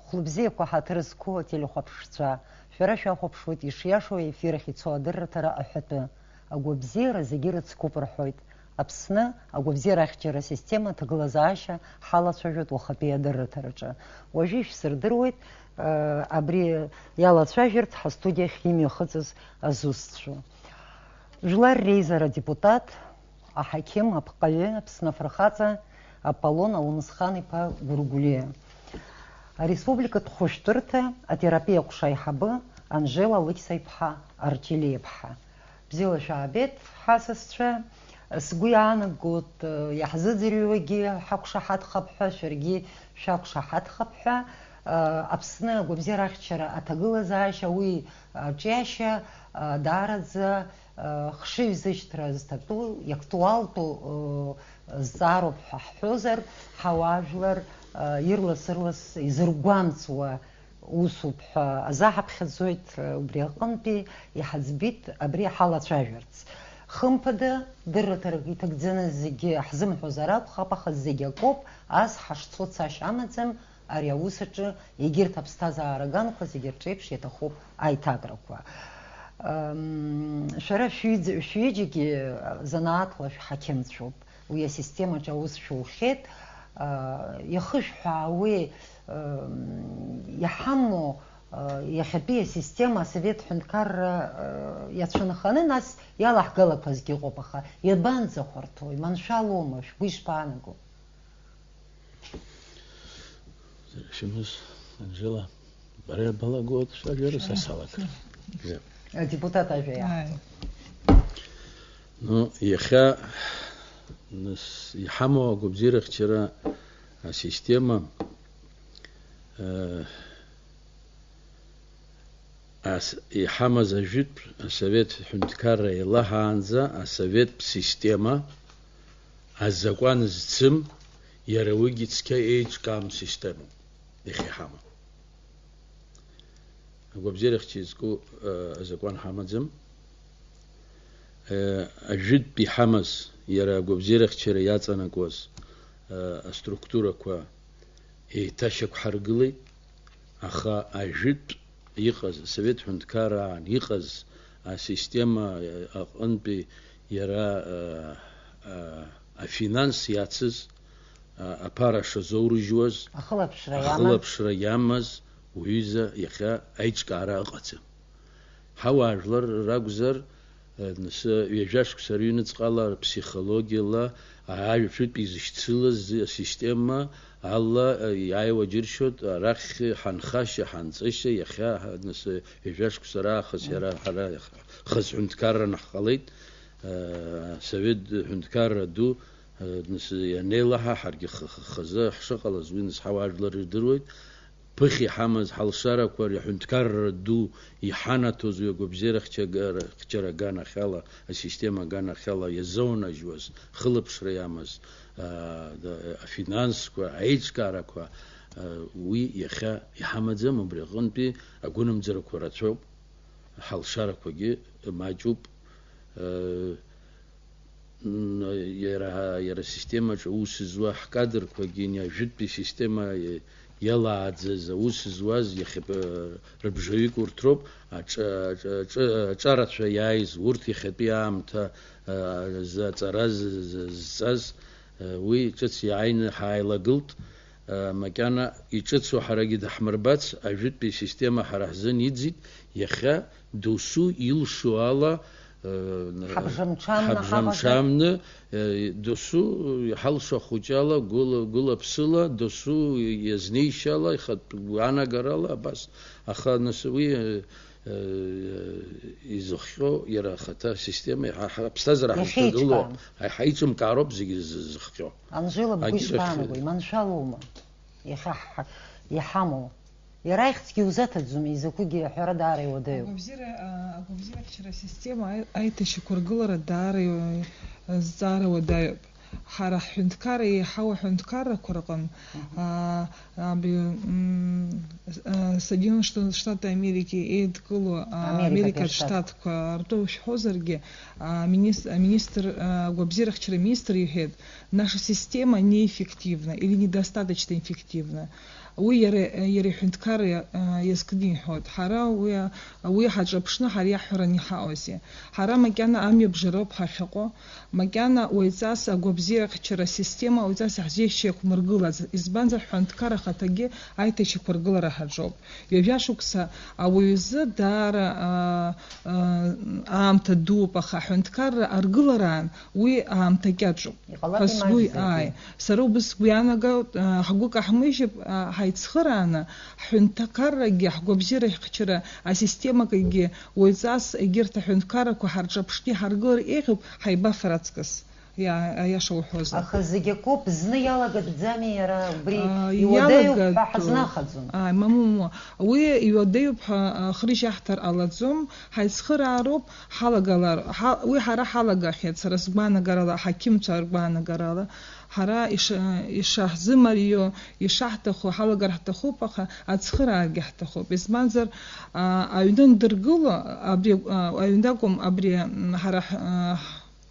хлыбзиақәа ҳаҭыр зқәу ателехәаԥшцәа, шәара шәахәаԥшуеит ишиашоу ефир ахь ицо адырраҭара аҳәатәы. Агәабзиара зегьы рыцкуп рҳәоит. Аԥсны агәабзиара ахьчара система ҭагылазаашьа ҳалацәажәоит уахатәи адырраҭараҿы. Уажәы ишәсырдыруеит абри иалацәажәарц ҳастудиахь имҩахыҵыз азусҭцәа. Жәлар реизара депутат, аҳақьым, апҟаҩы, Аԥсны афырхаҵа Аполлон Алмысхан-иԥа Гәыргәлиа. Ареспубликатә хәышәтәырҭа атерапиа ҟәша аиҳабы Анжела Лықьса-иԥҳа Артилиа-иԥҳа. Бзиала шәаабеит, ҳасасцәа. Сгәы иаанагоит иаҳзыӡырҩуагьы ҳақәшаҳаҭхап ҳәа, шәаргьы шәақәшаҳаҭхап ҳәа. Аԥсны агәабзиара ахьчара аҭагылазаашьа, уи аҿиашьа даараӡа хшыҩзышьҭра зҭатәу, иактуалтәу зҵаароуп ҳәа ҳҳәозар, ҳауаажәлар ирлас-ырлас изыргәамҵуа усуп ҳәа азаҳаԥхьаӡоит. Убри аҟынтәи иҳаӡбит абри ҳалацәажәарц. Хымԥада дырраҭарак иҭагӡаны зегьы ҳзымҳәозар акәхап, аха зегьы акоуп, ас ҳашцо цашьа амаӡам. Ари аус аҿы егьырҭ аԥсҭазаара аганқәа зегьы рҿеиԥш иаҭахуп аиҭакрақәа. Шәара шәҩыџьегьы занааҭла шәҳақьымцәоуп. Уи асистемаҿ аус шәухьеит. Иахышәҳәаауеи иҳамоу иахьатәи асистема асовет ҳәынҭқарра иацәынханы, нас иалаҳгалақәазгьы ыҟоуп, аха иабанӡахәарҭоу, иманшәалоума, шәгәы ишԥаанаго? Шәмыс, Анжела, бара балагот, шәажәара са салак. Депутат ажәа иаҳҭо. Ну, иахьа иҳамоу агәабзиара ахьчара асистема иҳамаз ажәытә асовет ҳәынҭқарра еилаҳаанӡа асоветтә система азакәан зцым, иара уигьы цқьа еиҿкаам системоуп иахьа иҳамоу. Агәабзиара ахьча изку азакәан ҳамаӡам. Ажәытәтә иҳамаз иара агәабзиара ахьчара иаҵанакуаз аструктурақәа еиҭашьақәҳаргылеит, аха ажәытә иҟаз асовет ҳәынҭқарраан иҟаз асистема аҟынтәи иара афинанс иацыз, аԥара шазоурыжьуаз, ахылаԥшра иамаз уаҩыза иахьа аиҿкаара ыҟаӡам. Ҳауаажәлар ракәзар, ҩажәа-шықәса рыҩныҵҟала рԥсихологиала ажәытәтәи изышьцылаз асистема ала иааиуа џьыршьоит, арахь ҳанхашьа, ҳанҵышьа, иахьа ҩажәа-шықәса раахыс иара ҳара хаз ҳәынҭқарраны ҳҟалеит. Совет ҳәынҭқарра ду ианеилаҳа, ҳаргьы хазы ҳшыҟалаз уи ҳауаажәлар ирдыруеит. Ԥыхьа иҳамаз ҳалшарақәа аҳәынҭқарра ду иҳанаҭоз уи агәабзиара ахьчара аганахьала, асистема аганахьала иазоунажьуаз, хылаԥшра иамаз афинансқәа, аиҿкаарақәа, уи иахьа иҳамаӡам. Убри аҟынтәи агәынамӡарақәа рацәоуп, ҳалшарақәагьы маҷуп. Иара асистемаҿ аус зуа ҳкадрқәагьы ажәытәтәи система иалааӡаз аус зуаз рыбжаҩык урҭ роуп. Аҿарацәа иааиз урҭ иахьатәи аамҭа аҵара зҵаз, уи ҿыц иааины ҳааилагылт. Макьана иҿыцу ҳарагьы даҳмырбац, ажәытәтәи система ҳара ҳзын иӡит. Иахьа досу илшо ала ҳабжамҽамны, досу ҳалшо хәыҷала, гәыла-ԥсыла, досу иазнеишьала, анагарала, абас. Аха уи изыхҟьо иара ахаҭа асистема ҳаԥсҭазаара ҳазҭагылоу, ҳаиҿымкаароуп зегьы зыхҟьо. Анжела, бгәы ишԥаанаго, иманшәалоума иахьа иҳамоу? Иара ихьӡгьы иузаҭаӡом, изакәыгьы аҳәара даара иуадаҩуп. Агәабзиара ахьчара система аиҭашьақәыргылара даара зҵаара уадаҩуп. Ҳара ҳҳәынҭқарра еиҳау аҳәынҭқаррақәа рҟны Соединенные Штаты Америки еидкыло Америкатә Штатқәа ртәы шәҳәозаргьы, агәабзиара ахьчара министр иҳәеит, наша система неэффективна или недостаточно эффективна. ويري حنتكار يسكدين حود حرا ويا حاجة بشنا حريا حرني حاوسي حرا مكانا أمي بجرب حشقو مكانا ويزاس أقوبزير خشرة سيستما ويزاس حزي شيك مرقلة إزبانزر حنتكار خطاقي عايتي شيك مرقلة راح الجوب يبياشوكسا ويز دار عام تدوب خا حنتكار أرقلران وعام تجاجو حسبوي سرو بس بيانا قاو حقوق حميجب هايتسخرانا حنتكار حقوبزير خشرة السيستما كي ويزاس إجرت حنتكار كحرجة بشتي حرقر إيغب هيبا فراتكس يا شو حوز خزيكوب زني يلا قد زامي يرا بري يوديو بحزنا خزون مامو ويوديو بخريج يحتر على زوم هيسخر عروب حلقة ويحرا حلقة خيط سرسبانا قرالا حكيم تربانا قرالا حرا إيش زمريو يشحتخو حلقة رحتخو بخا أتسخر عرجحتخو بس منظر أيضاً درجولة أبري أيضاًكم أبري حرا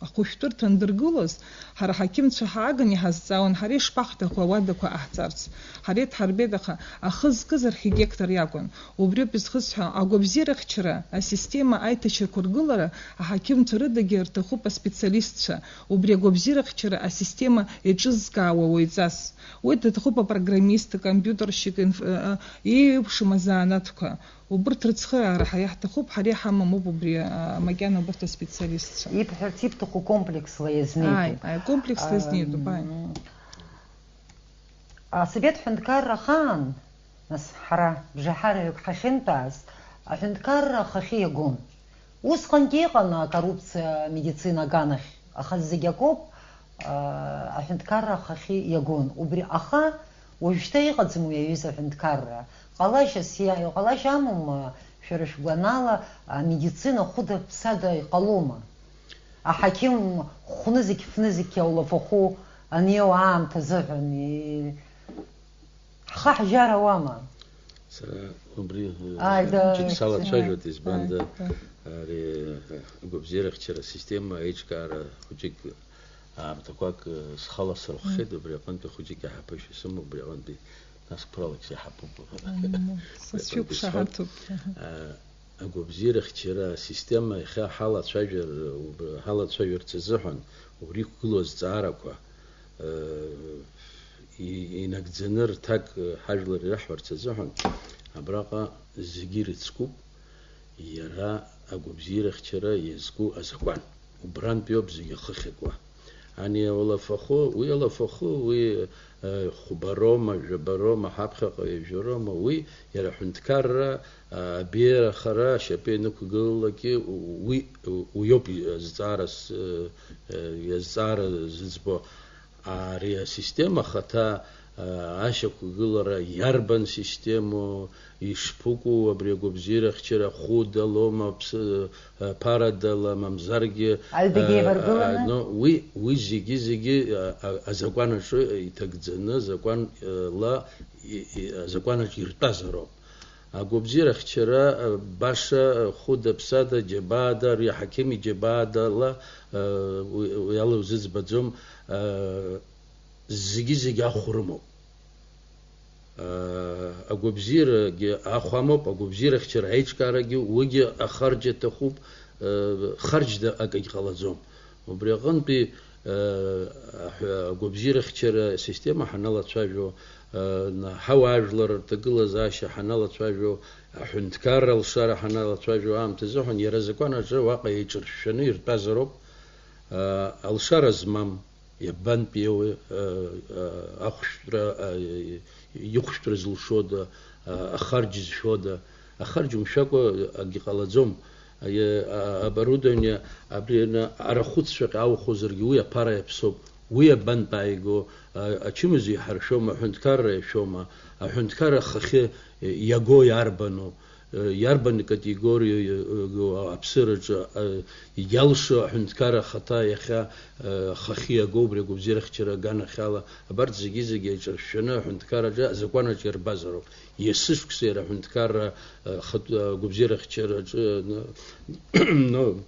أخوشتر تندرجولس حرا حكيم تشحاجني هزاون حريش بختخو وادكو أحترس حريت حربيدخا أخذ كزر هيجكتر يكون وبري بسخسها أقوبزير خشرة السيستما أي تشكر جولرا حكيم تردجير تخو بسبيциалистша وبري أقوبزير خشرة السيستما يجزكا ويزاس ويد تخو بروجراميست كمبيوترщик يبش مزاناتك وبرت رتسخر راح يحتخوب حريحة مو ببري مكانه برت سبيциалистша يبحر تخو كومبлекс ليزنيتو أي كومبлекс ليزنيتو باي سبيت حندكار خان ناس حرا بجحارة يكحشين تاس حندكار خخي يقون وسقن كيقنا كروبس ميديسينا غانخ أخذ زيجاكوب حندكار خخي يقون وبري أخا ويشتي قدمو يوزا حندكار قلاش سيا قلاش عموم شرش غنالا ميديسينا خود بسادا يقلوما حكيم خنزك فنزك يا ولا فخو أنيو عام تزهني خح جارا واما عمري جيت صلاة شجرة إزباندا على قبزيرة خشرة سيستما إيش كار خجيك تقولك خلاص الخد بريقان خجيك حبش يسمو بريقان بي ناس برالك شيء حبوب شوف شهرتو قبزيرة خشرة سيستما إخا حالة شجر وحالة شجر تزهن وريك كلوز تعرفه إنك زنر تاك حجر رحور تزهن أبراقا زجير تسكوب يرى أقوبزير خشرة يزكو أزكوان وبران بيوب زي خخكوا يعني ولا فخو ويلا فخو وي خبروما جبروما حبخق يجروما وي يرى حنتكر بير خرا شبينك قلكي وي ويوب زارس يزار زبو آريا سيستما خطا عاشق قلرا يربن سيستمو يشبكو وبريقو بزيرة خشرة خود لوما بارادلا ممزارجي وي زيجي أزاقوانا شو يتقدزنا زاقوان لا زاقوانا يرتازرو أقو بزيرة خشرة باشا خود بسادة جبادة ريا حكيمي جبادة لا ويالا وزيز بدزوم زيجي أخرمو أقوبزير أخواموب أقوبزير خشر هيج كارجي وجي أخرج تخوب خرج ده أجي خلاصهم وبريغن بي أقوبزير خشر سيستما حنلا تشاجو حواجلر تقول زاش حنلا تشاجو حنتكار الشارع حنلا تشاجو عام تزحن يرزقنا جو واقع يشرشنير بازروب الشارع زمام يبان بيو أخشر يخشتر زلشودا أخرج زشودا أخرج مشاكو أجيقالزوم оборудование абрина арахут шек ау хозерги уя пара эпсоб уя бан пайго ачимзи харшома хунткар шома хунткар хахе яго ярбану ярбан категорию го абсырж ялшо хунткар хата яха хахия гобре гобзирх чера гана хала абар зиги чершна хунткар жа закона чер базаро يسش كسيرة حنتكار خد جبزيرة خشرة но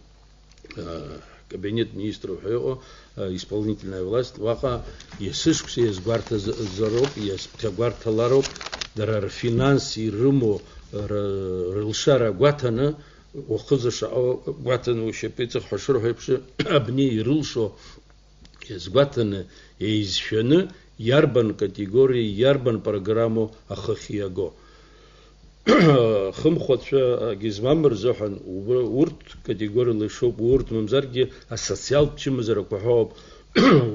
кабинет министров ХО исполнительная власть вака есыш ксе из гварта зароб ес гварта лароб дара рфинанс ирыму рылшара гватаны وخزش قواتن وشبيت حشره هيبش أبني يرلشو يزقواتن يزشونه يربن كاتيجوري يربن برنامج أخخياجو خم خدش جزمامر زحن ورد كاتيجوري اللي شو ورد ممزرجي السوسيال تشمزر كحوب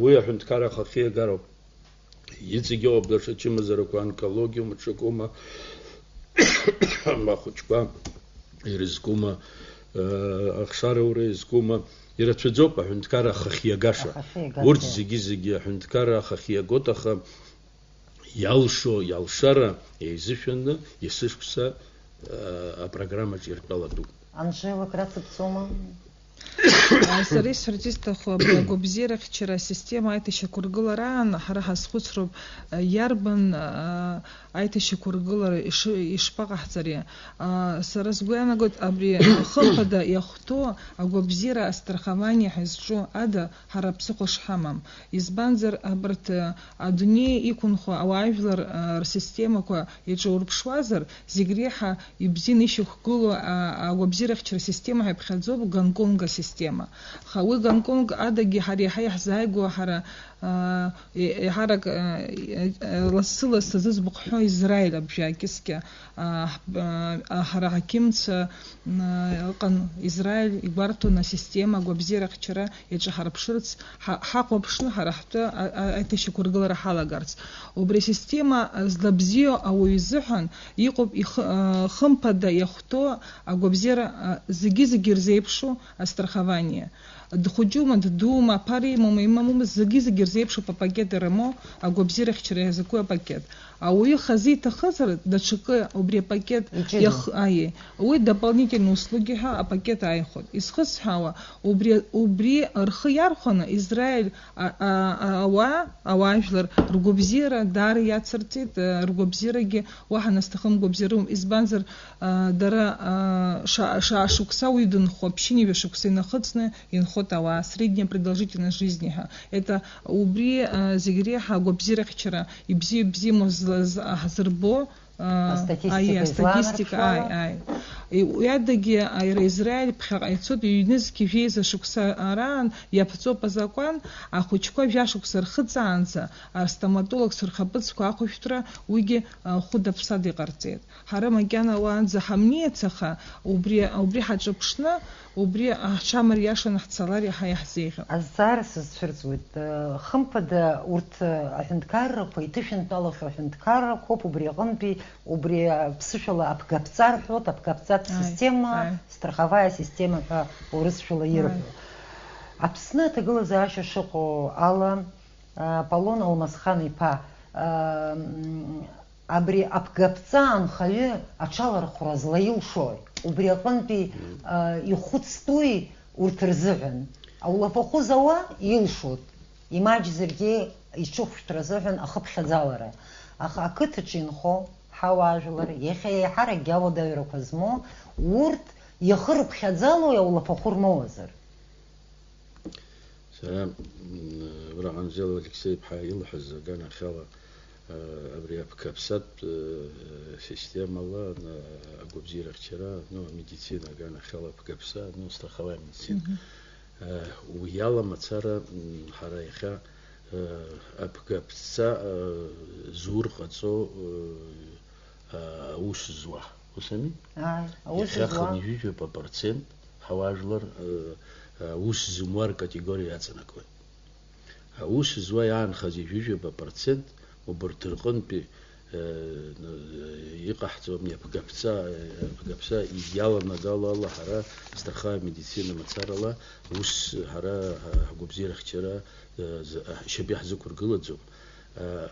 ويحن تكاره أخخياجو يتجاوب درش تشمزر كأنكولوجيا متشكوما ما خدشكوا يرزقوما أخشار ورزقوما يرتفضوا بحنتكارا خخيا قاشا ورد زجي حنتكارا خخيا قطخا يالشو يالشارا يزفن يسشكسا программа جيربالادو Анжела Крацепцома. Сарис артистах благобзирах вчера система это еще кургуларан харахас хуцруб ярбан это еще кургулар ишпагахцари саразгуяна год абри хопада яхто агобзира страхование хизжу ада харапсухош хамам избанзер абрт адуне икунхо авайвлар система ко ичурбшвазер зигреха ибзин еще хгулу агобзира вчера система хабхадзоб Гонконга система. Хауи Гонконг адаги хари хайх зайгу хара харак ласыла сазыз бухо Израиль обжакиске хара хакимц кан Израиль игбарту на система гобзира вчера еча харапширц хакопшну харахта это шикургылар халагарц. Обре система злабзио ауизхан иқоб хымпада яхто агобзира зиги-зигирзепшу страхование. Дхуджума, дума, пари, мама, зиги-зигирзепшу по пакету ремо, агобзира вчера языкуя пакет. А у их хазита хазар, дачка обре пакет ях ае. У дополнительные услуги ха, а пакет айход. Из хазхава обре архиярхана Израиль ауажлар ругобзира дар яцертит ругобзираги вахана стахам гобзирум избанзер дара шашукса уйдун хопщини вешуксы нахыцны инхот ава средняя продолжительность жизни ха. Это обре зигреха гобзира вчера и бзи Азербо статистика ядаги Израиль пхайцот юнизки виза шукса аран я пцо по закон а хочко вяшук сархцанца а стоматолог сархапцко ахуфтра уйги худа псади гарцет харама гана ван захамниецаха убри хаджапшна убри ахчамар яшан хцалари хаяхзеха Азарс сферцует хымпада урт ахенткар пойтышен талах ахенткар коп убри гонпи убри псышала апкапцар хот апкапцат система страховая система по урысшила ерфу апсна тагыла заша шоко ала полон алмасхан ипа абри апкапцан хали ачалар хуразлаил шой убри гонпи ихуцтуи уртрзыган аулапаху зауа илшут имач зерге ичуфштразыган ахыпшадзалара аха акытычинхо حواجلر يخي حرق جاو دايرو كزمو ورد يخرب خزالو يا ولا فخور موزر سلام برا انزل الكسيب حايل حز كان خلا ابرياب كبسات سيستم الله اقو بزير اخترا نو ميديسينا كان خلا بكبسات نو استخوا ميديسين ويالا متصرا حرايخا ابكبسا زور قصو اوش زوا وسمي اوش زوا يخاخني جوجو ببرцент حواجلر اوش زموار كاتيجوريا ацанакой اوش زوا يعني خزي جوجو ببرцент وبرترقن بي يقحتو мне بكبسا يالا نقال الله حرا استرخاء ميديسينا متصارلا اوش حرا غوبزير اخترا شبيه ذكر قلتزو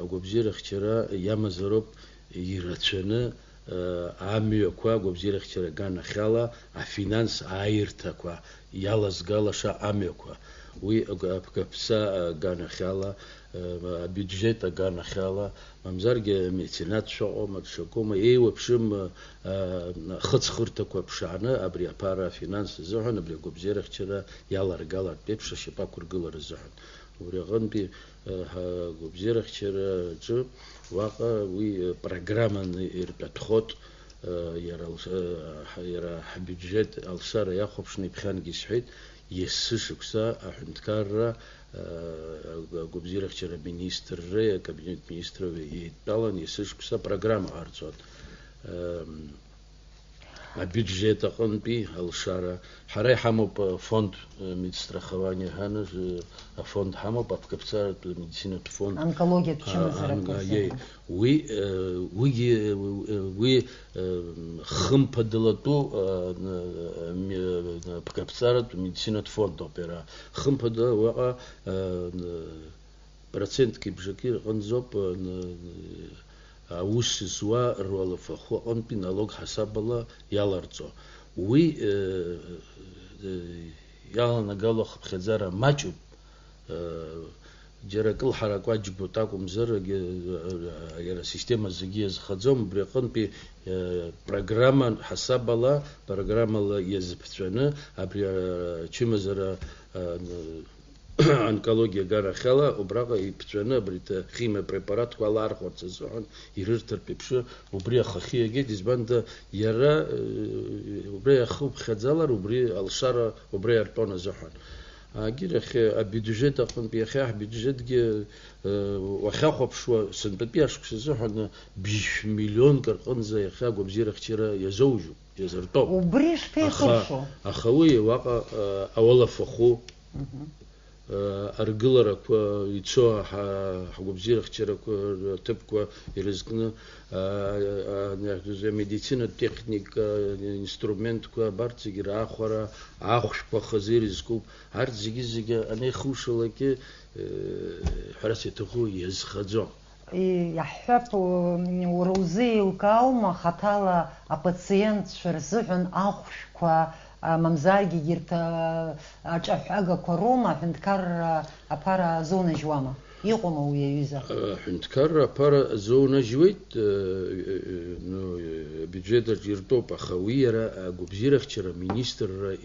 غوبزير اخترا ياما زروب يرتشنا عامي كوا غوبزير اخترا غانا خالا فينانس عايرتا كوا يالز غالاشا عامي كوا وي بكبسا غانا خالا بيدجيتا غانا خالا ممزرجه ميتينات شو متشكوما اي وبشم خصخرتا كوا بشعنا ابري بارا فينانس زهن ابري غوبزير اخترا يالا رغالا بيبش شبا كورغلر زهن ورغن بي قبزيرخ شر جو واقع وي برنامج يربطخوت يرى بيدجت الشر ياخذ شنو بخان جسحيد يسشكسا حنتكرر قبزيرخ شر مينستر كابينت مينستر يتطلن يسشكسا برنامج عرضت бюджета قنبي الشارع حري حمو فوند مسترخواني هانز فوند حمو بكبسات المدينة فوند онкология تشمزرك وي خم بدلتو بكبسات المدينة فوند أوبرا خم بدل وقع процент كيبجكير غنزوب وش سوا رول فخو أن بنالوج حسب الله يالرزو وي يالا نقالو خبزارة ماجوب جرى كل حركات جبوتاكم زر يرى سيستم الزجيز خدزوم بريقن بي برنامج حسب الله برنامج يزبطنا أبري شو مزرا онкология гара хела обрага и пчена брита химе препарат квалар хоцсон иртер пипшу обрия хахиеге дизбанда яра обрия хуб хадзалар обрия алшара обрия артона захан агирх бюджет ахын бихах бюджетге вахахоп шо сенпепяш ксезохан 5 миллион каркын за яха гобзирах чира язоужу язарто обриш фехошо ахауи вака авала фаху أرجلرك ويتشوا حقوبزير اختيارك تبقى يرزقنا زي ميديسينا تكنيك إنسترومنت كوا بارتيجر آخرى آخش بخزير يزكوب عرض زيجي أنا خوش لك حراسة تخو يزخزون يحب وروزي وكاوما خطالة أبتسينت شرزحن آخش كوا ممزاجي جرت أجحاجة كروما حنتكر أبارا زونة جواما يقوموا ويجوزا حنتكر أبارا زونة جويت نو بيجيد جرتو بخويرة جوبزير اختيار مينستر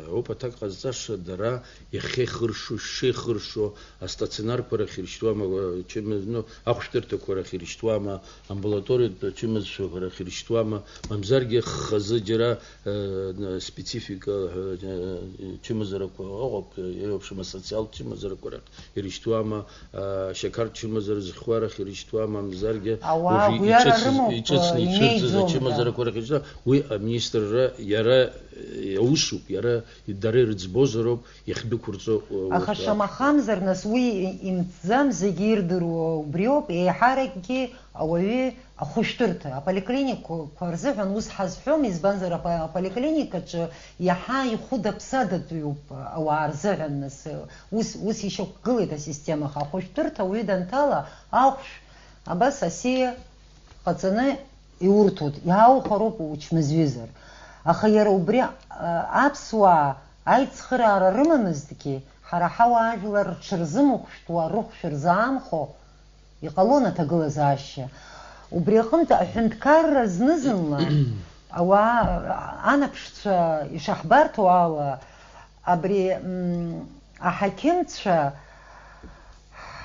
أو بتاع قزاش درا يخيخرشو شيخرشو استاتينار برا خيرشتواما تشم نو أخشتر تكورا خيرشتواما أمبولاتوري تشم زشو برا خيرشتواما ممزاجي خزجرا специфика чимазарак огоп ёпшма социал чимазарак хириштуама шекар чимазар зхвара хириштуама мзарге ичец чимазарак хириштуама уи министр яра яушу яра идарер збозороб яхби курцо ахашама хамзар нас уи имтзам зигирдеру бриоп и хараки ауи أخشترته أبالكلينيك كارزف عن وس حزحوم يزبنزر أبالكلينيك كش يحاي خدا بسادة يوب أو عرزف الناس وس يشوف قلة السيستم أخشترته ويدن تلا أخش أبس أسيء قصنا يورتود يهاو خروب وش مزويزر أخير وبري أبسوا أي تخرار رممزدكي حرحوا أجلر شرزمو خشتوا روح شرزام خو يقالونا تقل زاشة وبريقمت حنتكرر زنزنلا أو أنا بشت يشحبرتو على أبري أحكمت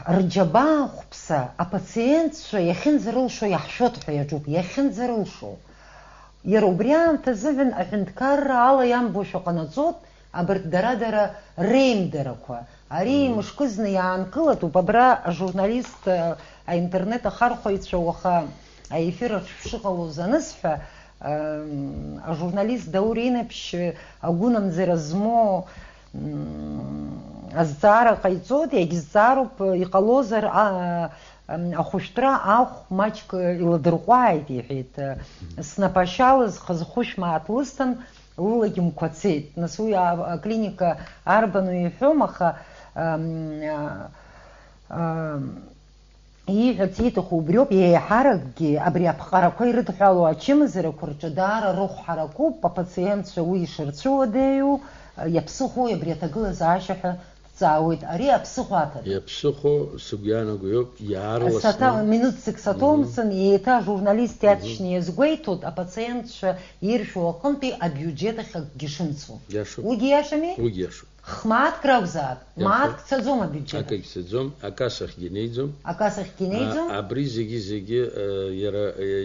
رجبا خبصة أباتسينت يخن زرل شو يحشوت حيجوب يخن زرل شو يروبريان تزفن حنتكرر على ينبوشو قناتزوت أبرت درادرة ريم دركوا أري مش كزني عن قلت وببرا جورناليست интернет خارخويت شو وخا эфир شغلو زنصفة журналист دورين بش أقولنا زرزمو الزارة قيتزود يجزارو يقلوزر أخشترا أخ ماچك يلدرقوايت يحيت سنапашалыз خزخوش مع تلستن لولجم كوتسيت نسوي كلينيكا أربانو يحومخا يعطيته خبريوب يحرقي أبرياب حركة يرد حلوة چمزر كرجدار روح حركو باباتسينت شوي شرطو ديو يبسخو يبريتقل زاشحة تساويت أري أبسخواتر يبسخو سجانا جوب يارو ستا минут сексатомсен يتا журналист ятشني زغويتود أباتسينت يرشو قنبي أبيوجيتها جشنسو ياشو وجياشمي وجياشو خمات كراوزات مات تزوم بيجي أكيد سزوم أكاسخ جنيزوم أكاسخ كينيزوم أبري زيجي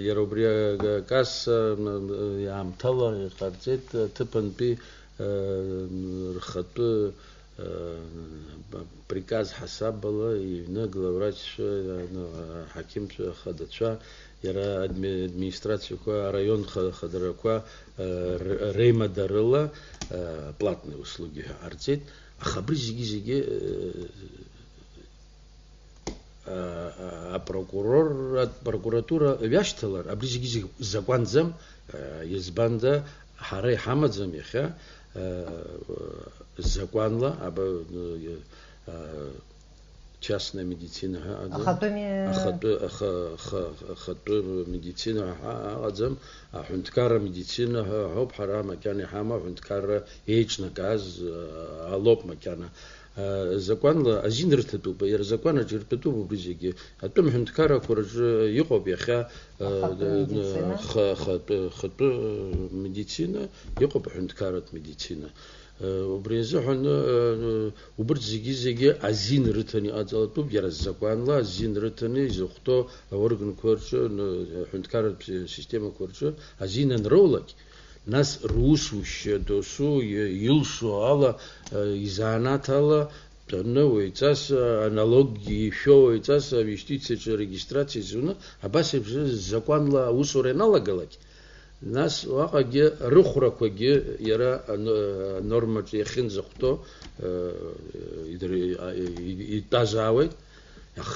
يرى بريا كاس يعم طلع قرزت تبن بي رخطو приказ حساب было и нагло врач حكيم خدت شو يرى администрацию كوا район خدر كوا ريما дарыла платные услуги арцит а хабри зиги а прокуратура вяшталар а бризиги законзам избанда харай хамадзам яха законла аба частная медицина خطو медицина عزم حنتكار медицина هوب حرام كان حما حنتكار ايش نكاز алоп مكانه законла азин ртету ير закона жирпету бизиги атом حنتكار курж يقوب яха خطو медицина يقوب حنتكارت медицина وبريزحن وبرد زيجي أزين رتني أزالتو بيرز زقانلا أزين رتني زختو أورجن كورشو حنتكارت سيستم كورشو أزين نرولك ناس روسوش دوسو يلشو على إزانات على تنو إتاس аналогии شو إتاس вещицы регистрации зуна а басе زقانلا وسوريناлагалак нас вагаге рухракоге яра норма яхин зохто и тазавет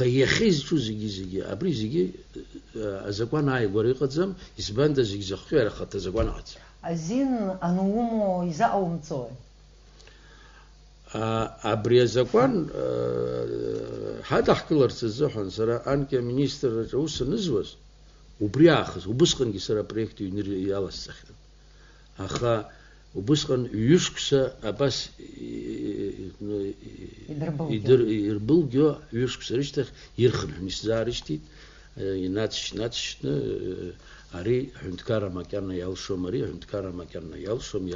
яхиз чузиги абризиги закона игорикадзам избанда зигзаху яра хата законац азин анумо изаумцой абри закон хада хкыларц зохан сара анке министр уснызвас وبرياخز وبسخن جسر بريكت ينير سخن أخا وبسخن يشكسا أباس يربلجو يشكسا رشتخ يرخن نسزارشتي يناتش أري حنتكارا مكاننا يالشوم أري حنتكارا مكاننا يالشوم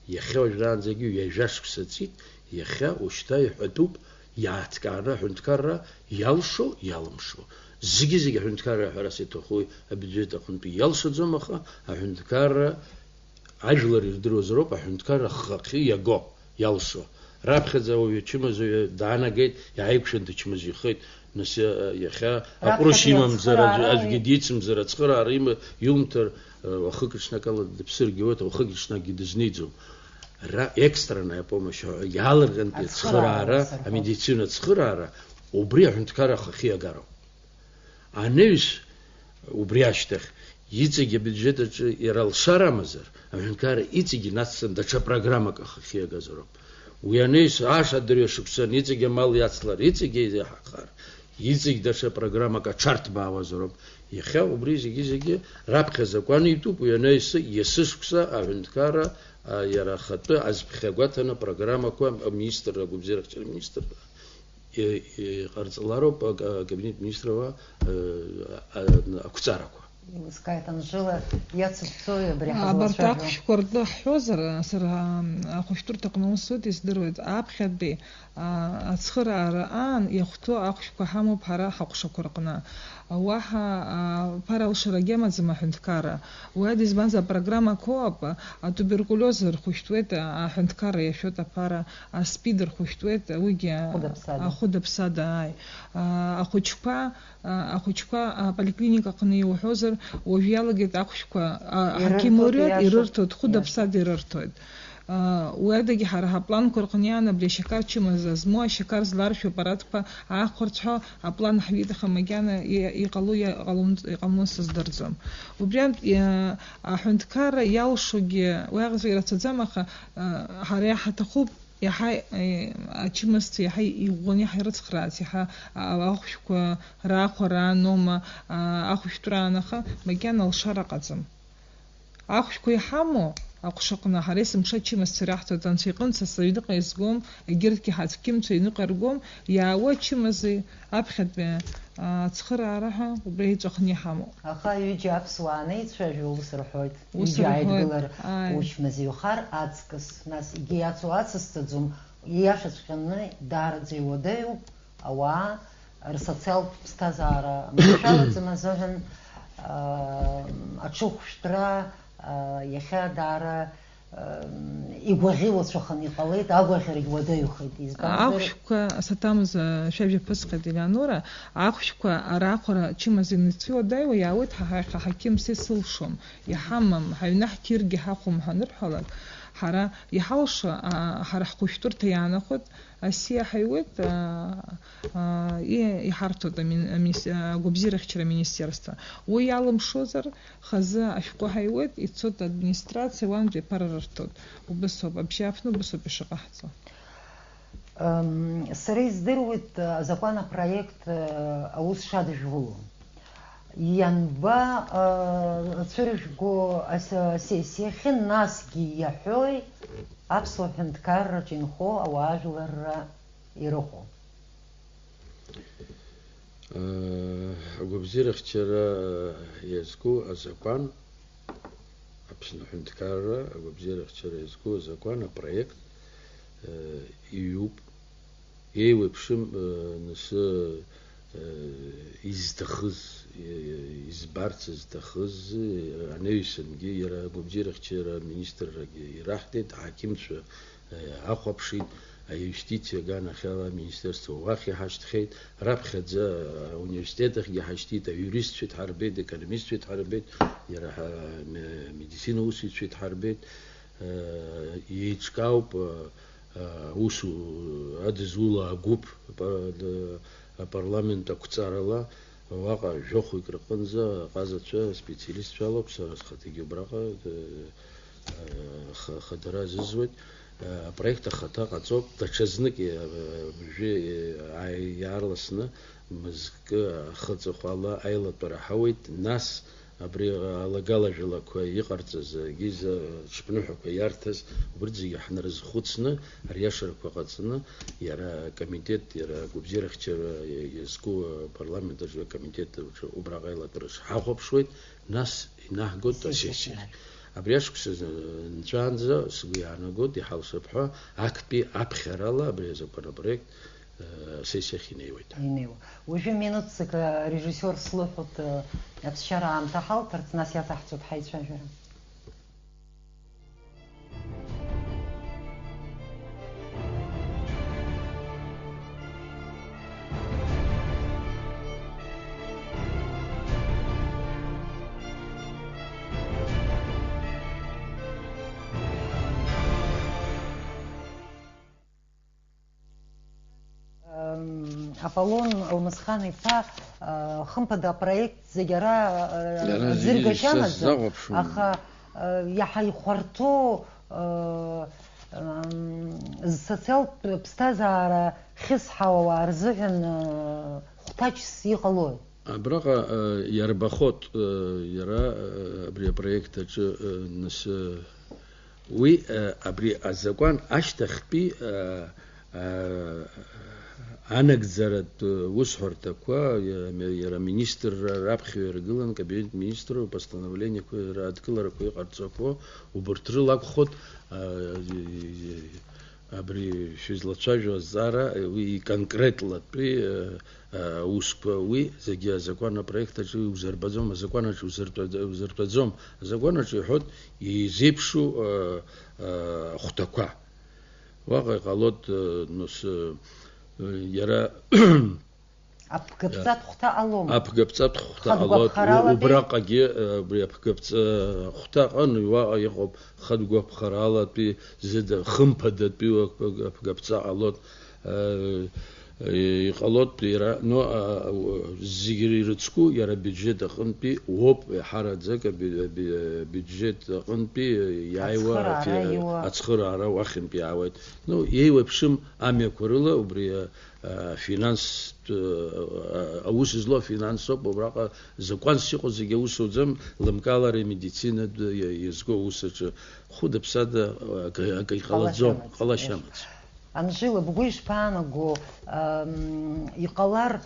يخا وجران زجيو يجاشكسا تيت يخا وشتاي حدوب يعتكارا حنتكارا يالشو يالمشو زيجي حنتكارا حراسيتو خوي أبجيت أخن بيالشو زمخا حنتكارا عجلر يدروز روبا حنتكارا خاقي يجو يالشو رابخد زاوية كم زاوية دعنا جيت يعيبشن تكم زي خيط نس يخا أقرشي مزرع أجديت مزرع تخرا ريم يومتر وخكرشنا كلا دبسر جوات وخكرشنا جدزنيزو экстренная помощь ялырган تخرارا медицина تخرارا وبريح حنتكارا خاقي يجارو أنيش وبرياشتخ يتيجي بيجيت يرال شرامزر أمريكا يتيجي ناسن دشة программа كخيا جزرو ويانيش عاشا دريشوكسن يتيجي مال ياتسلر يتيجي حقار يتيجي دشة программа كشارت باوزرو يخا وبريزي يجي رابخ زكوان يوتيوب ويانيش يسشكسا أمريكا يرا خطو از بخواتنا программа كوم министр губзирахчер министр قرصلارو кабинет министрова акуцараку Скай там жила я цуцою брехала. Абартак шкорда хозер сара ахуштур тaqnusut издирует абхадби ацхра раан яхту ахшку хаму пара хақшукурqna واها паралшрагема замахнткара وهذه زبانزا программа коап туберкулез рхуштвет ахнткара яшота пара спидер хуштвет уги خودبسада ахучпа поликлиника قني وحوزر وفيالجت أخشكوا حكيموريت يرتود خدا بساد يرتود وهذا حرها بلان كرقنيانا بلي شكار تشمز مو شكار زلار شو براتبا آخرتها بلان حبيبة خمجانا يقالون سدرزم وبريان حنتكار يالشوجي وهذا يرتزمخ حريحة تخوب يحي أشمست يحي يغني حيرت خرات يحا أخشكوا راخورا نوما أخشترانخا مكان الشرق أزم أخشكوا يحمو أخشقنا حريس مشاتشي مستراحة تنسيقن سسيدق يسقوم جرت كي حتكيم تينقرقوم يا واتشي مزي أبخد تخر عرها وبريه تخني حمو أخا يجي أبسواني تشجعوا وسرحوت يجي عيد قلر وش مزيو خار أتسكس ناس يجي أتسو أتستزم ииашаҵәҟьаны даараӡа иуадаҩуп ауаа рсоциалтә ԥсҭазаара мшәалаӡам азыҳәан аҽыхәшәтәра иахьа даара игәаӷьылацәаханы иҟалеит, агәаӷьрагь уадаҩхеит. Ахәшәқәа саҭамыз шәабжьаԥысҟеит Елеонора, ахәшәқәа арахәара ачымазаҩцәа иуадаҩуа иаауеит ҳаҳақьым сес ылшом, иҳамам, ҳаҩны ҳҭиргьы ҳахәом ҳәа анырҳәалак, ҳара иҳалша, ҳара ҳхәышәтәырҭа иаанахәоит, асиа ҳаиуеит иҳарҭоит агәабзиарахьчара аминистерство. Уи иалымшозар, хазы ашәҟәы ҳаиуеит, ицоит администрациа, уантәи иԥарарырҭоит. Убысоуп, абжьааԥны убысоуп ишыҟаҳҵо. Сара издыруеит азакәан апроект аус шадыжәыло. Ианба цәыржәго асессиахьы насгьы иаҳәои аԥсуа ҳәынҭқарраҿы инхо ауаажәларра ирыхәо. Агәабзиарахьчара иазку азакәан, Аԥсны ҳәынҭқарра агәабзиарахьчара иазку азакәан апроект иҩуп, еиуеиԥшым насы изҭахыз, избарц зҭахыз анаҩсангьы иара агәабзиарахьчара аминистррагьы ираҳҭеит, аҳақьымцәа ахәаԥшит, аиустициа аганахьала аминистерство уахь иҳашьҭхеит, раԥхьаӡа ауниверситетахьгьы ҳашьҭит, аиуристцәа иҭҳарбеит, аекономистцәа иҭҳарбеит, иара медицина усуцәа иҭҳарбеит, еиҿкаауп усу адызула агәыԥ апарламент ақәҵарала, ваҟа жәохәык рҟынӡа аҟазацәа специалистцәалоуп, сара схаҭагьы убраҟа хадара азызуеит. Апроект ахаҭа ҟаҵоуп, даҽазнык иаарласны мызкы ахыҵахәала аилатәара ҳауеит, нас абри алагалажәалақәа иҟарҵаз агьиза ҽԥныҳәақәа иарҭаз убырҭ зегьы ҳнарызхәыцны, ариашарақәа ҟаҵаны, иара акомитет, иара агәабзиарахьчара иазку апарламент аҿы акомитет убраҟа аилатәараҿы ҳахәаԥшуеит, нас инаҳгоит асессиахь. Абри ашықәса нҵәаанӡа сгәы иаанагоит иҳалшап ҳәа актәи аԥхьарала абри азакәан апроект сессиахь инеиуеит. Уажәы минуҭӡак арежиссиор слыҳәоит аԥсшьара аамҭа ҳалҭарц, нас иаҭаҳҵоит ҳаицәажәара. Аполлон Алмысхан-иԥа хымԥада апроект зегьы ара зыргашьамаӡам, аха иаҳа ихәарҭоу социалтә ԥсҭазаара хьысҳауа ауаа рзыҳәан хәҭаҷс иҟалои? Абраҟа иарбахот иара абри апроект аҿы нас уи абри азакәан ашьҭахьтәи анагӡаратә усҳәарҭақәа иара аминистрра раԥхьа иаргылан, кабинет министру постановлениақәа адкыларақәа иҟарҵақәо убырҭ рыла акәхоит абри шәызлацәажәо азҵаара уи конкретлатәи аусқәа уи зегьы азакәан апроект аҿы иузырбаӡом, азакәан аҿы иузыртәаӡом, азакәан аҿы иҳәоит изеиԥшу хәҭақәа. Уаҟа иҟалоит нас иара аԥгыԥҵатә хәҭа алом. Аԥгыԥҵатә хәҭа алоит. Убраҟагьы абри аԥгыԥҵа хәҭа аҟны уаҟа иҟоуп хадгәаԥхаралатәи, хымԥадатәи аԥгыԥҵа ҟалоит. Иҟалоит иара зегьы ирыцку иара абиуџьет аҟынтәи уоуп ҳараӡак абиуџьет аҟынтәи иааиуа ацхыраара уахьынтәи иаауеит. Еиуеиԥшым амҩақәа рыла убри афинанстә аус злоу афинансоуп, убраҟа закәанс иҟоу зегьы аусуӡам, лымкаалара амедицинатә иазку аус аҿы хәыда-ԥсада акы иҟалаӡом, ҟалашьамаӡам. Анжела, бгәы ишԥаанаго يقالار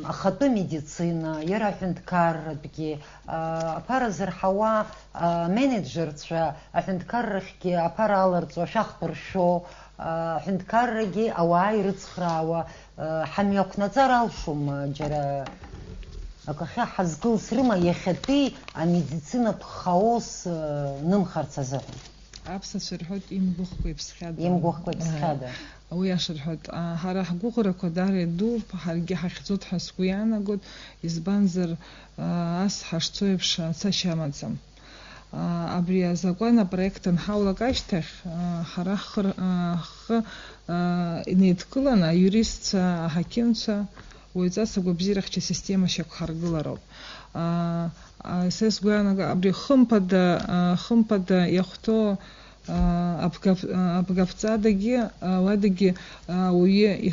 أخطو ميديسينا يرى حندكار بكي أبارا زرحوا مانجر تشا حندكار خكي أبارا ألرت وشاخبر شو حندكار جي أواي رتصخراوا حميوك نظر شوم جرا أكخي حزقل سرما يختي الميديسينا بخاوس نمخرت زه أبسط شرحت إم بوخ بسخادة إم بوخ بسخادة ويا شرحت هرا حقوق ركودار دو بحرجي حخزوت حسكويانا قد يزبانزر أس حشتويبش ساشاماتزم أبريا زاقونا проектен حاول قاشتخ حرخر نيتكلنا юрист حكيمца ويزاس غبزيرخ система شك خرغلارو سس гуяна أبري خمبد يختو أبغافцадаги وادги ويه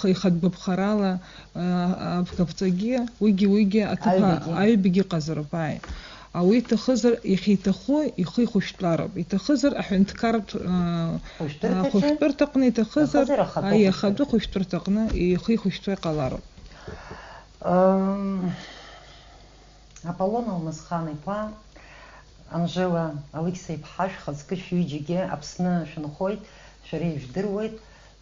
يخد ببخرالا أبغافцаги ويجي أتبع أي بيجي قزرباي أو يتخزر يخي خشتلارب يتخزر أحنتكرت خشترتقني تخزر أي خدو خشترتقنا يخي خشتوي قلارب أبولون المسخاني با أنجيلا أليكسي بحاش خزكش يجيجي أبسنا شنخويت شريش درويت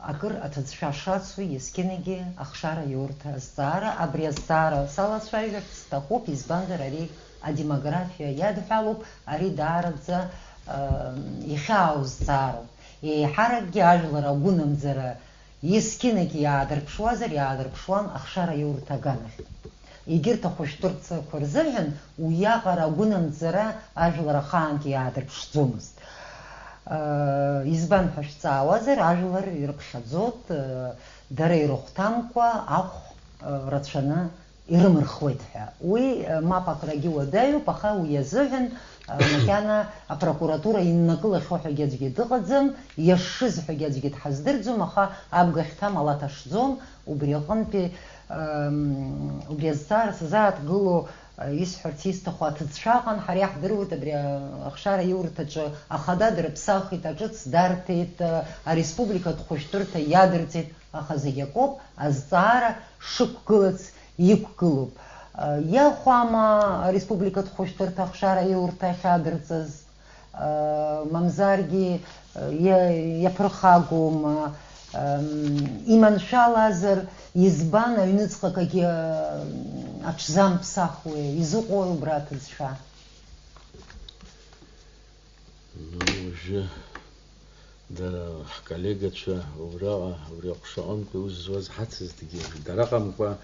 أكر أتشاشاتسو يسكينيجي أخشارا يورتا الزارة أبري الزارة سالات شايفر تستخوب يزباندر أري الديموغرافيا يدفعلوب أري دارتزا يخاو الزارة يحرق ياجلر أبونم زرا يسكينيجي يادر بشوان أخشارا يورتا غانخ يجرت خوشترت كورزهن وياقرا غونم زرا أجلر خانك يادر بشزومست يزبان حشتا وزر أجلر يرقشزوت دري رختامكوا أخ رتشنا يرمرخويتها وي ما بقراجي ودايو بخاو يزهن مكان البروكوراتورة ينقل خو حاجات دغزم يشز حاجات حزدرزم أخا أبغى ختام على تشزوم وبريقن بي وبيزار سزات قلو يسحر تيستخوا تتشاقن حريح دروت بري أخشار يورتج أخدا دربساخي تجت دارتيت الريسبوبليكا تخشترت يادرتيت أخذ يقوب الزارة شكلت يقلب يا خواما ريسبوبليكا تخشترت أخشار يورتا يادرتز ممزارجي يبرخاقوم إيمان شالازر يزبان ينزق كي أجزام بساخوي يزقوا برات الشا. уже да коллега ча ураа уряқшаан куз хатсдги дарақамка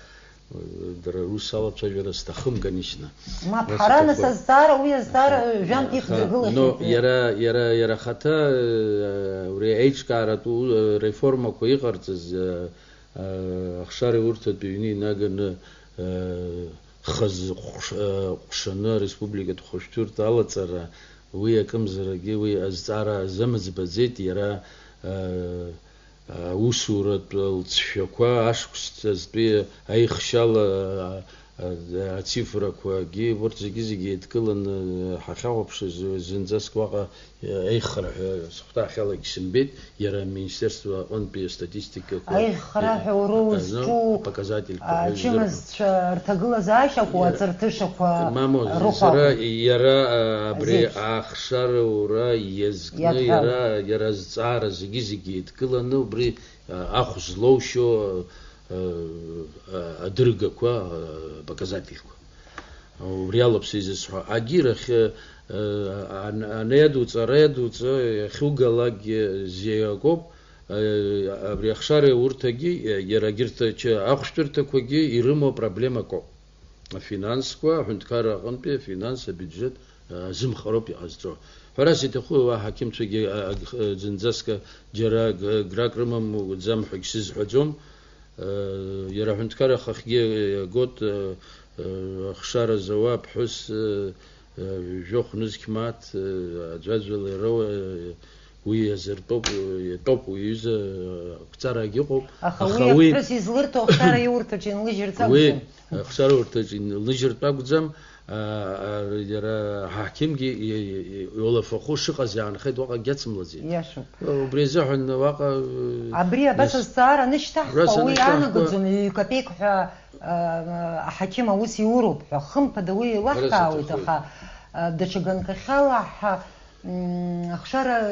дарусала чагера стахым конечно ما بحرانة الزار ويا الزار جام يخدرقله но яра хата урейч карату реформа коиқарцыз أخشاري ورثة بيني ناقن خز قشنا ريسبوبليكا تخشتور تعالى ترى ويا كم زرقي ويا أزعرا زمز بزيت يرى وصورة التشفيقوا عشق تزبي أي خشال цифра кواجي ورتزجي يتكلن حخاو بش زنزاس كواقع أي خرح سقطع خالق سنبيت يرى منستيرство он بي статистика أي خرح وروز شو показатель чимыз артагыла заша куацыртыша ква мамо зара يرى بري أخشار ورا يزكنا يرى زعر زجي يتكلن بري أخذ لوشو أدرجة كوا показатель كوا وريالبس إذا أجيرخ أنا يدوت خلقلاج زياقوب أبريخشاري ورتاجي يراجرت أخشترت كوجي يرمو проблема كو فينانس كوا هندكارا غنبي فينانس بيدجت زم خراب يعزو فراسي تخو حكيم تجي زنزاسكا جرا غراكرمم وزم حكسز حجوم يرى هندكارا خخجي قط خشارة زواب حس جوخ نزكمات جازل رو ويزر توب ويز كتارا جيقو أخوي برسي زلرتو خشارة يورتجين لجر تاقزم خشارة يورتجين لجر تاقزم حاكمجي يولا فخوش قزيان خيد واقع جاتم لزي يشوف وبريزح واقع عبرية بس السارة نشتح قوي أنا قد زمي كبيك حكيمة وسي يوروب خم بدوي وحكا ويتخا دشجن كخاوح خشارة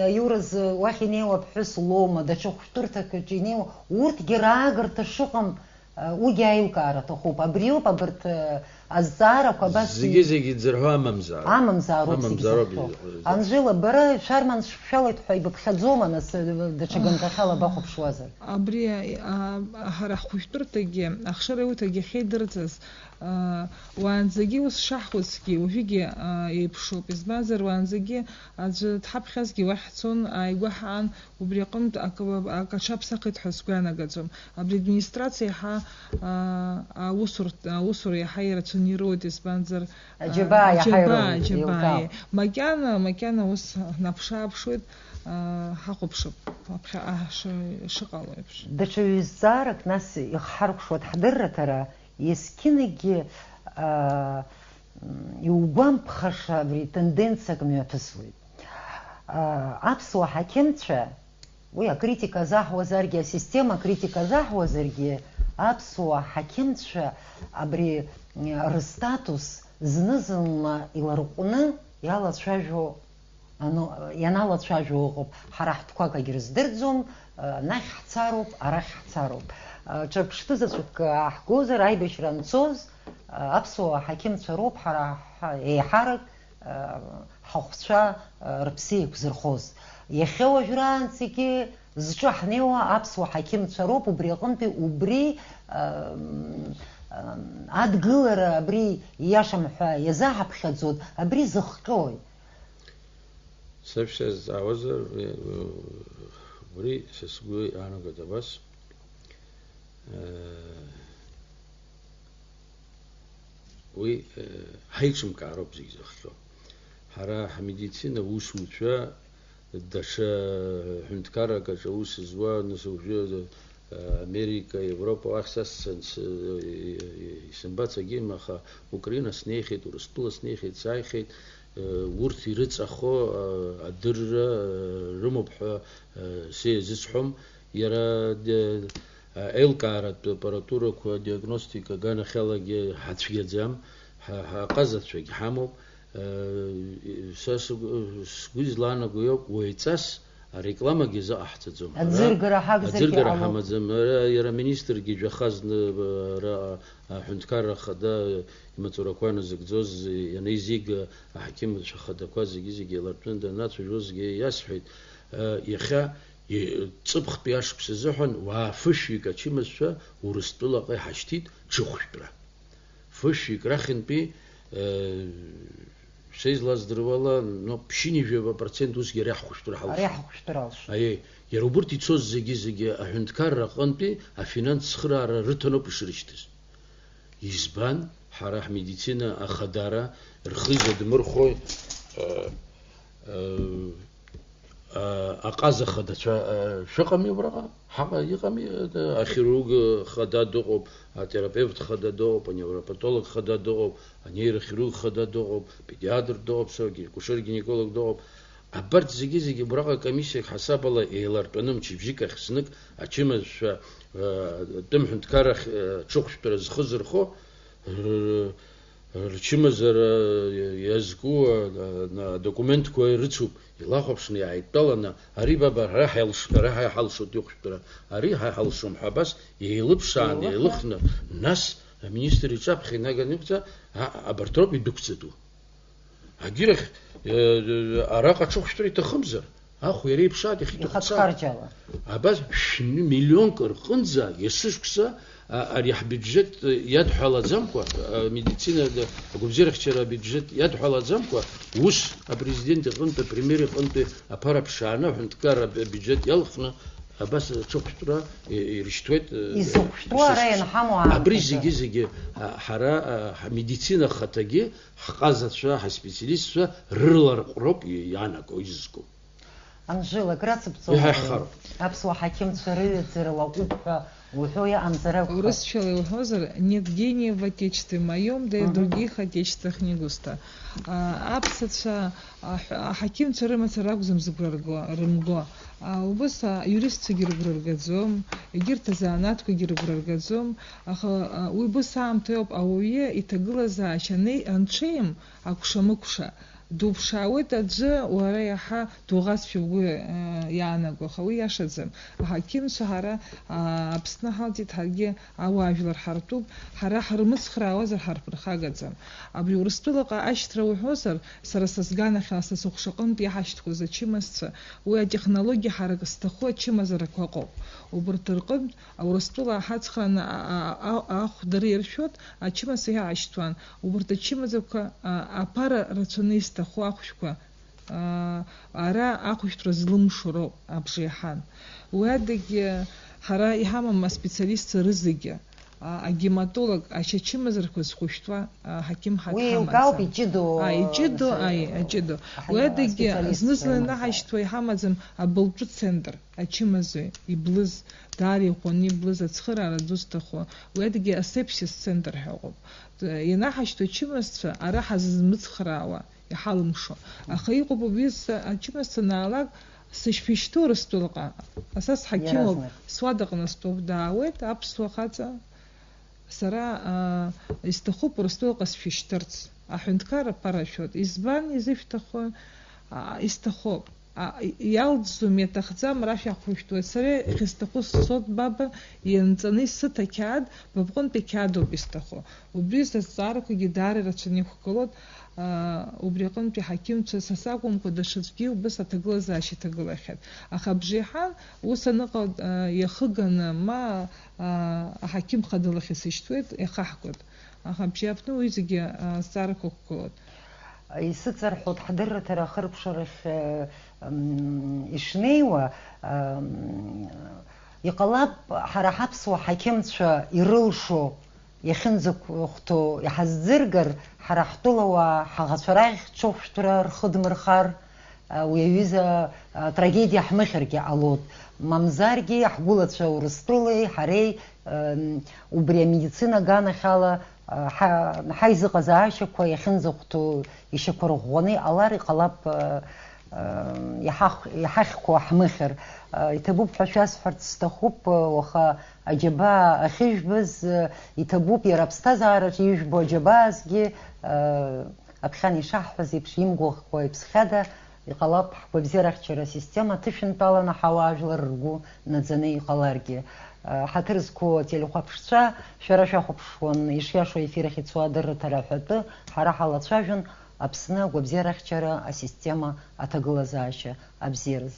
يورز واحد نيو بحس لوما دشوق شترتك جينيو ورت جراجر تشوقم وجايو كارة تخوب أبريو ببرت الزارة كبس زيجي تزرها ممزار ممزار أنجيلا برا شارمان شالت حي بخدزوما ناس دشجن كخالا باخو شوازر أبريا هرخ خشترتك أخشارة وتجي خيدرتس وانزجي وشحوسكي وفيجي يبشو بزبازر وانزجي أج تحب خزجي واحد صن أيوه عن وبريقمت أكشاب سقط حسكوانا قدم أبري أدمنستراتي ها وصر يحير تنيرود إسبانزر جباي مكان وس نبشاب شود حقوب شب شقالة يبش دشو يزارك ناس يخرج شو تحضر ترى يسكنجي يوبام بخشة بري تندنسا كم يفسوي أبسوا حكمتشا ويا критика захвазарги система критика захвазарги أبسوا حكمتشا أبري رستاتус знызынла иларقنا يلا تشاجو أنا ينالا تشاجو غب حرحتكوا كجرزدرزوم نح حتساروب أرح حتساروب جاب شتوزة شوك أحجوزر أي بشرنسوز أبسوا حكيم تروب حرك حخشة ربسي بزرخوز يخوا جران سكي زجح نيوا أبسوا حكيم تروب وبريقنتي وبري أدقلر بري ياشم يزاحب خدزود بري زخكوي سبشز عوزر بري سسقوي أنا قد بس وي هيكشم كعرب زي زخلو حرا حميديتسينا وشوشا دشا حمتكارا كشوش زوا نسوجو أمريكا أوروبا أحساس سنبات جيم خا أوكرانيا سنيخت ورسطولا سنيخت سايخت ورثي رتس أخو أدر رمبح سيزحهم يرى الكارت تمبراتورة كو ديagnostika غانا خلاجي حتفيدزام قزت شوي حامو ساس سكوزلانا غيوب ويتاس реклама гиза ахтзум адзыргара хамазым яра министр гижа хазн ра хунткар хада иматуракwana зигзоз янизиг хаким шахада квази гизи лартунда нацужозги ясхит яха цыбх пяш псизхон ва фыши качимасша урыстула кай хаштит чухтра фыши крахинпи شيء здравала, но пшини жева процент ус герях хуштурал. Рях хуштурал. Ай, яробурти цоз зеги ахунткар рaqanпи, а финанс храра рытано пшриштис. Избан харах медицина ахадара рхиза дмырхой أقازة خدت شقمي برا حقا يقمي أخيروج خدا دوغب أتيرابيوت خدا دوغب نيوروباتولوج خدا دوغب نيروخيروج خدا دوغب بيدياتر دوغب سوغي كوشر جينيكولوج دوغب أبرت زيجي برا كميسية حساب الله إيلار بنام تشيبجيك خسنك أشيما دم حنتكارخ تشوخش برز خزر خو رشمزر يزكو دокумент كوي رتشوب يلاخبشني عيطلنا أريبا راح يحلشوا ديوخشترا أريها يحلشوا حبس يلبشان يلخنا ناس министр يجاب خناقة نبتة أبرتروب يدكتدو هجيرخ أراقة شوخشتري تخمزر أخو يريب شادي خيتو خارجة أباز مليون كرخنزة يسوشكسا أريح بيدجت يدحو على زمكوا مدينة أقولزيرخ شرا بيدجت يدحو على زمكوا وش البريزيدنت قنت بريمير قنت أبارا بشانا وحنت كار بيدجت يلخنا بس شوكترا يرشتوت يزوكتوا رين حموا أبريزي جيزي حرا مدينة خطاجي حقازت شا حسبيسيليس شا رلر قرب يانا كويزكو أنجيلا كراتب صوت أبسوا حكيم تشريت زرلا وحويا أمزرق. Урысчалый ухозер нет гения в отечестве моем, да и в других отечествах не густо. Апсаца хаким царема царагузам рымго. Убыса юрист гиргрыргазом, егирта заанатку гиргрыргазом. Уйбыса амтеоп ауе и тагыла за ачаны анчеем акушамыкуша. Дубшаует аджи уараяха тугас фигур янаго хауи яшадзам хаким сахара абсна халдит хаги аважлар хартуб хара хармыс хравазар харпрхагадзам абли урстулага аштра ухосар сарасазгана хаса сухшакон бихаштку зачимасца уя технология харагастахо чимазараквaqo убртырқын урстула хацхана ахдыриршот ачимасия аштван убрта чимазака апара рациониста хуахушка ара ахуштра злымшуро абжихан уадыги хара ихама специалист рызыги гематолог ачачимазаркус хуштва хаким хакам иджидо уадыги знызлена хаштва ихамазам абылчу центр ачимазы иблыз дари хони блыз ацхара радустахо уадыги асепсис центр хагоб янахаштва чимазца ара хазмыцхрава يحلمشوا أخيقوا ببيس أجمع سنالك سشفيشتور استولقا أساس حكيمه سوادق نستوب دعوت أبسوا خاطا سرا استخوب رستولقا سفيشترت أحنتكار باراشوت إزبان يزيفتخو استخوب يالدزوم يتخزام رافع خوشتو سرا خستخو صوت بابا ينزني ستا كاد بابغن بكادو بيستخو وبريز الزاركو جداري راتشاني خكولот убриҟын حكيمцәа сасакәымкәа даҽаӡәгьы убыс аҭагылазаашьа иҭагылахьан. Аха абжеиҳан ус аныҟа иахыганы ма аҳақьым хадалахь исышьҭуеит иахаҳкуеит. Аха абжьы аԥны уи зегьы азҵаарақәа ықәгылоит. Исыҵарҳәоит ҳдырраҭара ахыркәшарахь ишнеиуа иҟалап ҳара ҳаԥсуа ҳақьымцәа ирылшо иахьынӡахәҭоу иҳазӡыргар ҳара ҳтәылауаа ҳаӷацәа рахь ҽыхәшәтәра рхыдмырхар уи аҩыза трагедиа ҳмыхьыргьы ҟалоит. Мамзаргьы ҳгәылацәа Урыстәылеи ҳареи убри амедицина аганахьала ҳаизыҟазаашьақәа иахьынӡахәҭоу ишьақәырӷәӷәаны иҟалар иҟалап иҳахьқәа ҳмыхьыр. Иҭабуп ҳәа шәасҳәарц сҭахуп уаха аџьабаа ахьыжәбыз иҭабуп иара аԥсҭазаараҿ ижәбо аџьабаазгьы аԥхьан ишаҳҳәаз еиԥш имгәаӷьқәа иԥсхьада иҟалап ҳгәабзиарахьчара асистема ҭышәынтәаланы ҳауаажәлар ргәы наӡаны иҟаларгьы. Ҳаҭыр зқәу ателехәаԥшцәа шәара шәахәаԥшуан ишиашоу ефир ахь ицо адырраҭара аҳәатәы ҳара ҳалацәажәон Аԥсны агәабзиарахьчара асистема аҭагылазаашьа абзиараз.